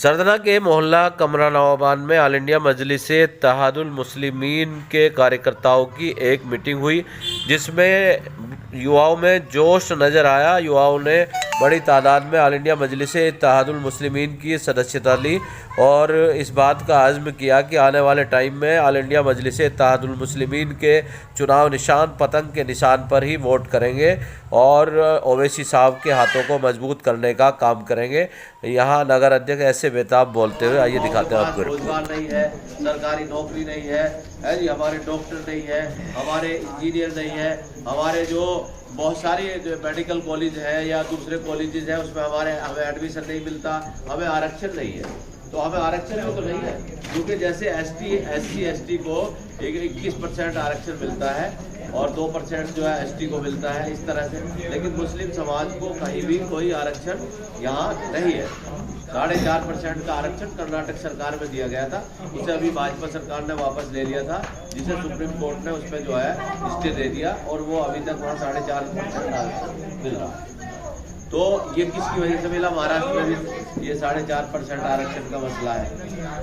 सरदना के मोहल्ला कमरा नवाबान में ऑल इंडिया मजलिस-ए-इत्तेहादुल मुस्लिमीन के कार्यकर्ताओं की एक मीटिंग हुई, जिसमें युवाओं में जोश नज़र आया। युवाओं ने बड़ी तादाद में ऑल इंडिया मजलिस-ए-इत्तेहादुल मुस्लिमीन की सदस्यता ली और इस बात का अज़्म किया कि आने वाले टाइम में ऑल इंडिया मजलिस-ए-इत्तेहादुल मुस्लिमीन के चुनाव निशान पतंग के निशान पर ही वोट करेंगे और ओवैसी साहब के हाथों को मजबूत करने का काम करेंगे। यहाँ नगर अध्यक्ष ऐसे बेताब बोलते हुए, आइए दिखाते हैं आपको। रोजगार नहीं है, सरकारी नौकरी नहीं है जी, हमारे डॉक्टर नहीं है, हमारे इंजीनियर नहीं है, हमारे जो बहुत सारी मेडिकल कॉलेज है या दूसरे कॉलेजेस हैं उसमें हमें एडमिशन नहीं मिलता, हमें आरक्षण नहीं है। तो हमें आरक्षण तो नहीं है, क्योंकि जैसे SC/ST को 21% आरक्षण मिलता है और 2% जो है ST को मिलता है, इस तरह से। लेकिन मुस्लिम समाज को कहीं भी कोई आरक्षण यहाँ नहीं है। 4.5% का आरक्षण कर्नाटक सरकार में दिया गया था, उसे अभी भाजपा सरकार ने वापस ले लिया था, जिसे सुप्रीम कोर्ट ने उसमें जो है स्टे दे दिया और वो अभी तक वहाँ 4.5% आरक्षण मिल रहा है। तो ये किसकी वजह से मिला? महाराष्ट्र में भी ये 4.5% आरक्षण का मसला है,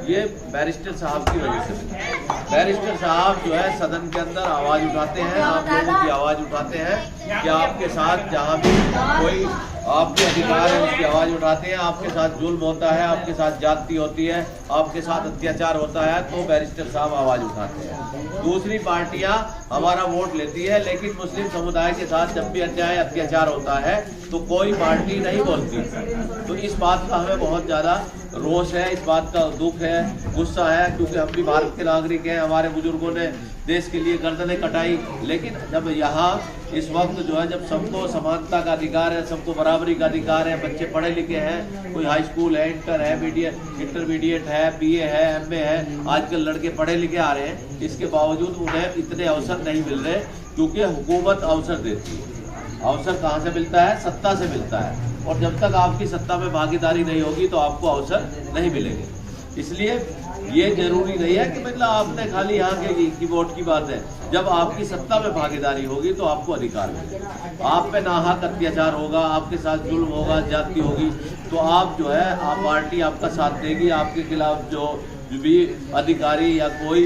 ये बैरिस्टर साहब की वजह से मिला। बैरिस्टर साहब जो है सदन के अंदर आवाज़ उठाते हैं, आप लोगों की आवाज़ उठाते हैं कि आपके साथ जहाँ भी कोई आपके अधिकार है उसकी आवाज़ उठाते हैं, आपके साथ जुल्म होता है, आपके साथ जाति होती है, आपके साथ अत्याचार होता है, तो बैरिस्टर साहब आवाज़ उठाते हैं। दूसरी पार्टियां हमारा वोट लेती है, लेकिन मुस्लिम समुदाय के साथ जब भी अन्याय अत्याचार होता है तो कोई पार्टी नहीं बोलती। तो इस बात का हमें बहुत ज़्यादा रोष है, इस बात का दुख है, गुस्सा है, क्योंकि हम भी भारत के नागरिक हैं, हमारे बुजुर्गों ने देश के लिए गर्दनें कटाई। लेकिन जब यहाँ इस वक्त जो है, जब सबको समानता का अधिकार है, सबको बराबरी का अधिकार है, बच्चे पढ़े लिखे हैं, कोई हाई स्कूल है, इंटर है, इंटरमीडिएट है, BA है, MA है, आजकल लड़के पढ़े लिखे आ रहे हैं, इसके बावजूद उन्हें इतने अवसर नहीं मिल रहे, क्योंकि हुकूमत अवसर देती है। अवसर कहाँ से मिलता है? सत्ता से मिलता है, और जब तक आपकी सत्ता में भागीदारी नहीं होगी तो आपको अवसर नहीं मिलेंगे। इसलिए ये जरूरी नहीं है कि मतलब आपने खाली यहाँ की वोट की बात है, जब आपकी सत्ता में भागीदारी होगी तो आपको अधिकार मिलेगा। आप पे नाहक अत्याचार होगा, आपके साथ जुल्म होगा, जाति होगी, तो आप जो है आप पार्टी आपका साथ देगी। आपके खिलाफ जो भी अधिकारी या कोई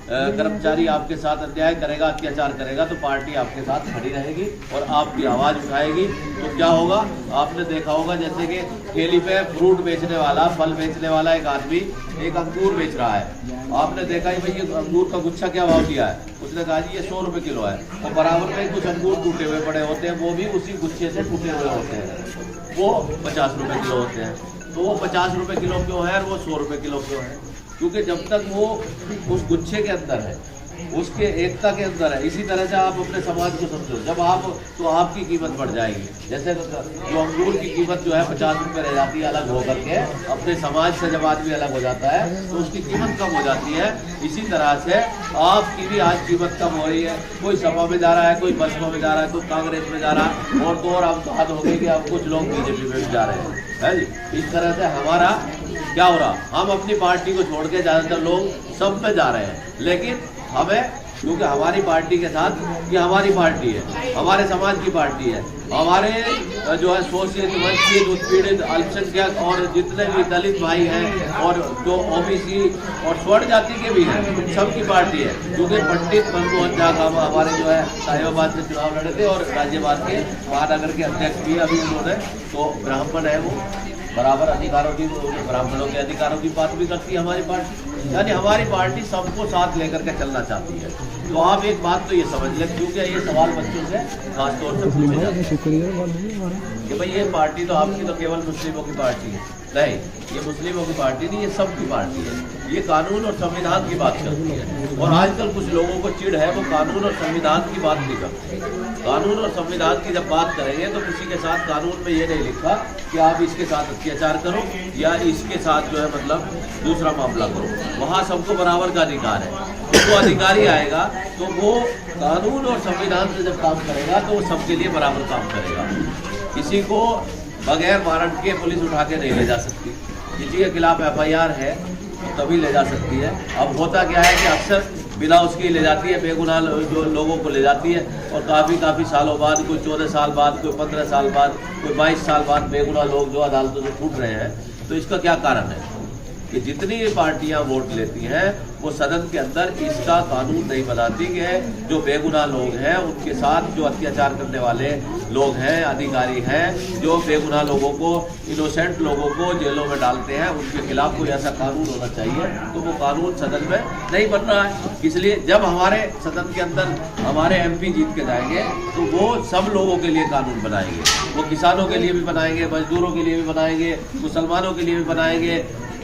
कर्मचारी आपके साथ अन्याय करेगा, अत्याचार करेगा, तो पार्टी आपके साथ खड़ी रहेगी और आपकी आवाज़ उठाएगी। तो क्या होगा? आपने देखा होगा जैसे कि ठेली पे फ्रूट बेचने वाला, फल बेचने वाला एक आदमी एक अंगूर बेच रहा है। आपने देखा ही भाई ये अंगूर का गुच्छा क्या भाव दिया है? उसने कहा जी ये 100 रुपये किलो है, और बराबर में कुछ अंगूर टूटे हुए पड़े होते हैं, वो भी उसी गुच्छे से टूटे हुए होते हैं, वो 50 रुपये किलो होते हैं। तो वो 50 रुपये किलो क्यों है और वो 100 रुपये किलो क्यों है? क्योंकि जब तक वो उस गुच्छे के अंदर है, उसके एकता के अंदर है। इसी तरह से आप अपने समाज को समझो, जब आप तो आपकी कीमत बढ़ जाएगी। जैसे जो अंगूर की कीमत जो है 50 रुपये रह जाती है अलग होकर के, अपने समाज से जब आदमी अलग हो जाता है तो उसकी कीमत कम हो जाती है। इसी तरह से आपकी भी आज कीमत कम हो रही है। कोई सपा में जा रहा है, कोई बसपा में जा रहा है, कोई कांग्रेस में जा रहा है, और तो और अब तो हद हो गई कि अब कुछ लोग BJP में जा रहे हैं, है जी। इस तरह से हमारा क्या हो रहा? हम अपनी पार्टी को छोड़ के ज़्यादातर लोग सब में जा रहे हैं, लेकिन हमें, क्योंकि हमारी पार्टी के साथ ये हमारी पार्टी है, हमारे समाज की पार्टी है, हमारे जो है शोषित, वंचित, उत्पीड़ित, अल्पसंख्यक और जितने भी दलित भाई हैं और जो OBC और स्वर्ण जाति के भी हैं, सबकी पार्टी है। क्योंकि पंडित मनमोहन झा हमारे जो है साहिबाबाद से चुनाव लड़े थे और राज्यपाल के महानगर के अध्यक्ष भी अभी उन्होंने, तो ब्राह्मण है, वो बराबर अधिकारों की, ब्राह्मणों के अधिकारों की बात भी करती है हमारी पार्टी। यानी हमारी पार्टी सबको साथ लेकर के चलना चाहती है। तो आप एक बात तो ये समझ लें, क्योंकि ये सवाल बच्चों से खासतौर से पूछे जाते हैं कि भाई ये पार्टी तो आपकी तो केवल मुस्लिमों की पार्टी है। नहीं, ये मुस्लिमों की पार्टी नहीं, ये सबकी पार्टी है। ये कानून और संविधान की बात करती है, और आजकल कुछ लोगों को चिढ़ है, वो कानून और संविधान की बात नहीं करते। कानून और संविधान की जब बात करेंगे तो किसी के साथ कानून में ये नहीं लिखा कि आप इसके साथ अत्याचार करो या इसके साथ जो है मतलब दूसरा मामला करो। वहाँ सबको बराबर का अधिकार है। तो वो अधिकारी आएगा तो वो कानून और संविधान से जब काम करेगा तो वो सबके लिए बराबर काम करेगा। किसी को बगैर वारंट के पुलिस उठा के नहीं ले जा सकती। किसी के खिलाफ FIR है तो तभी ले जा सकती है। अब होता क्या है कि अक्सर बिना उसकी ले जाती है, बेगुनाह जो लोगों को ले जाती है, और काफ़ी सालों बाद, कोई 14 साल बाद, कोई 15 साल बाद, कोई 22 साल बाद बेगुनाह लोग जो अदालतों से छूट रहे हैं। तो इसका क्या कारण है? कि जितनी ये पार्टियां वोट लेती हैं वो सदन के अंदर इसका कानून नहीं बनाती कि जो बेगुनाह लोग हैं उनके साथ जो अत्याचार करने वाले लोग हैं, अधिकारी हैं, जो बेगुनाह लोगों को, इनोसेंट लोगों को जेलों में डालते हैं, उनके खिलाफ कोई ऐसा कानून होना चाहिए। तो वो कानून सदन में नहीं बन रहा है। इसलिए जब हमारे सदन के अंदर हमारे MP जीत के जाएंगे तो वो सब लोगों के लिए कानून बनाएंगे। वो किसानों के लिए भी बनाएंगे, मजदूरों के लिए भी बनाएंगे, मुसलमानों के लिए भी बनाएंगे,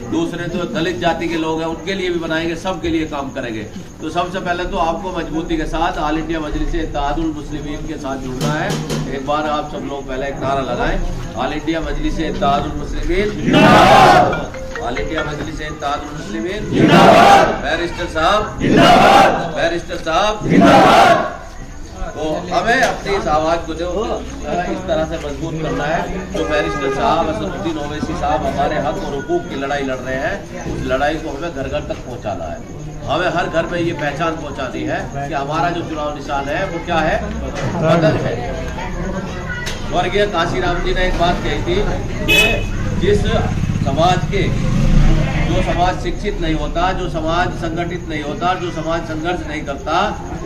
दूसरे जो दलित जाति के लोग हैं उनके लिए भी बनाएंगे, सबके लिए काम करेंगे। तो सबसे पहले तो आपको मजबूती के साथ ऑल इंडिया मजलिस इत्तेहादुल मुस्लिमीन के साथ जुड़ना है। एक बार आप सब लोग पहले एक नारा लगाएं, ऑल इंडिया मजलिस इत्तेहादुल मुस्लिमीन, ऑल इंडिया मजलिस इत्तेहादुल मुस्लिमीन, बैरिस्टर साहब, बैरिस्टर साहब। तो हमें अपनी इस आवाज़ को जो इस तरह से मजबूत करना है। जो बैरिस्टर साहब असदुद्दीन ओवैसी साहब हमारे हक और हुकूक की लड़ाई लड़ रहे हैं, उस लड़ाई को हमें घर घर तक पहुंचाना है। हमें हर घर में ये पहचान पहुंचानी है कि हमारा जो चुनाव निशान है वो क्या है, बदल है। स्वर्गीय काशीराम जी ने एक बात कही थी कि जिस समाज के जो समाज शिक्षित नहीं होता, जो समाज संगठित नहीं होता, जो समाज संघर्ष नहीं करता,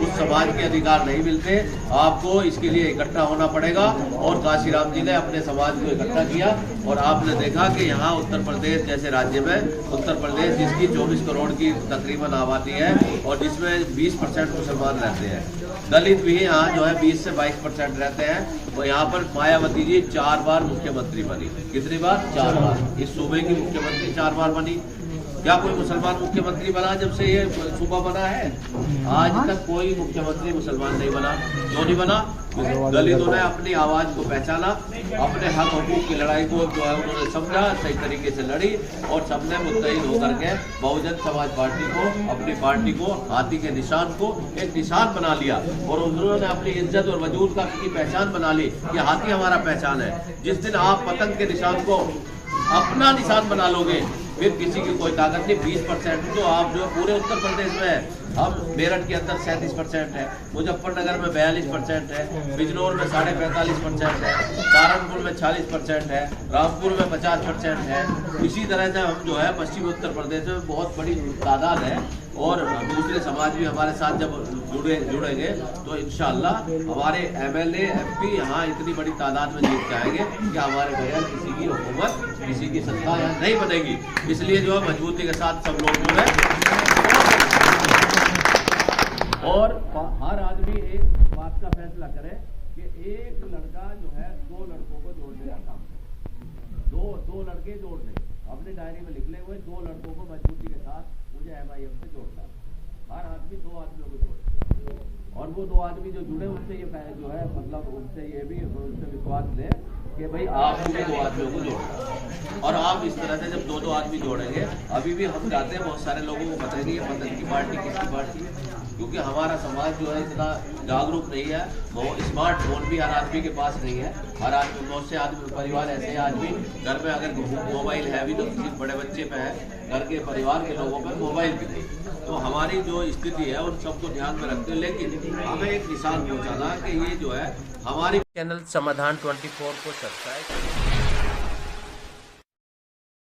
उस समाज के अधिकार नहीं मिलते। आपको इसके लिए इकट्ठा होना पड़ेगा। और काशीराम जी ने अपने समाज को इकट्ठा किया और आपने देखा कि यहाँ उत्तर प्रदेश जैसे राज्य में, उत्तर प्रदेश जिसकी 24 करोड़ की तकरीबन आबादी है और जिसमें 20% मुसलमान रहते हैं, दलित भी यहाँ जो है 20 से 22% रहते हैं। तो यहाँ पर मायावती जी 4 बार मुख्यमंत्री बनी। कितनी बार? 4 बार। इस सूबे की मुख्यमंत्री 4 बार बनी। क्या कोई मुसलमान मुख्यमंत्री बना जब से ये सूबा बना है? आज तक कोई मुख्यमंत्री मुसलमान नहीं बना। क्यों नहीं बना? दलितों ने अपनी आवाज को पहचाना, अपने हक हकूक की लड़ाई को जो है उन्होंने समझा, सही तरीके से लड़ी और सबने मुत्तहिद होकर के बहुजन समाज पार्टी को, अपनी पार्टी को, हाथी के निशान को एक निशान बना लिया। और उन्होंने अपनी इज्जत और वजूद का की पहचान बना ली कि हाथी हमारा पहचान है। जिस दिन आप पतंग के निशान को अपना निशान बना लोगे फिर किसी की कोई ताकत नहीं। 20% तो आप जो पूरे उत्तर प्रदेश में है, अब मेरठ के अंदर 37% है, मुजफ्फरनगर में 42% है, बिजनौर में 45.5% है, सहारनपुर में 40% है, रामपुर में 50% है। इसी तरह से हम जो है पश्चिमी उत्तर प्रदेश में बहुत बड़ी तादाद है। और दूसरे समाज भी हमारे साथ जब जुड़ेंगे तो इंशाअल्लाह हमारे MLA MP यहाँ इतनी बड़ी तादाद में जीत के आएंगे कि हमारे बगैर किसी की हुकूमत, किसी की सत्ता यहाँ नहीं बनेगी। इसलिए जो है मजबूती के साथ सब लोग जो है, और हर आदमी एक बात का फैसला करे कि एक लड़का जो है 2 लड़कों को जोड़ने का काम, दो लड़के जोड़ दें। अपनी डायरी में लिख ले हुए 2 लड़कों को मजबूती के साथ मुझे MIM से जोड़ना है। हर आदमी 2 आदमियों को जोड़े और वो 2 आदमी जो जुड़े उनसे ये जो है मतलब उनसे ये भी उनसे विश्वास ले कि भाई आप भी 2 आदमियों को जोड़ना। और आप इस तरह से जब 2 आदमी जोड़ेंगे, अभी भी हम जाते हैं बहुत सारे लोगों को बताएंगे ये पतन की पार्टी किसकी पार्टी है, क्योंकि हमारा समाज जो है इतना जागरूक नहीं है। वो स्मार्टफोन भी हर आदमी के पास नहीं है। हर आदमी, बहुत से आदमी परिवार ऐसे आदमी घर में अगर मोबाइल है भी तो किसी बड़े बच्चे पे है, घर के परिवार के लोगों पे मोबाइल भी नहीं। तो हमारी जो स्थिति है उन सबको ध्यान में रखते हैं, लेकिन हमें एक निशान पहुंचाना कि ये जो है हमारी चैनल समाधान 24 को सब्सक्राइब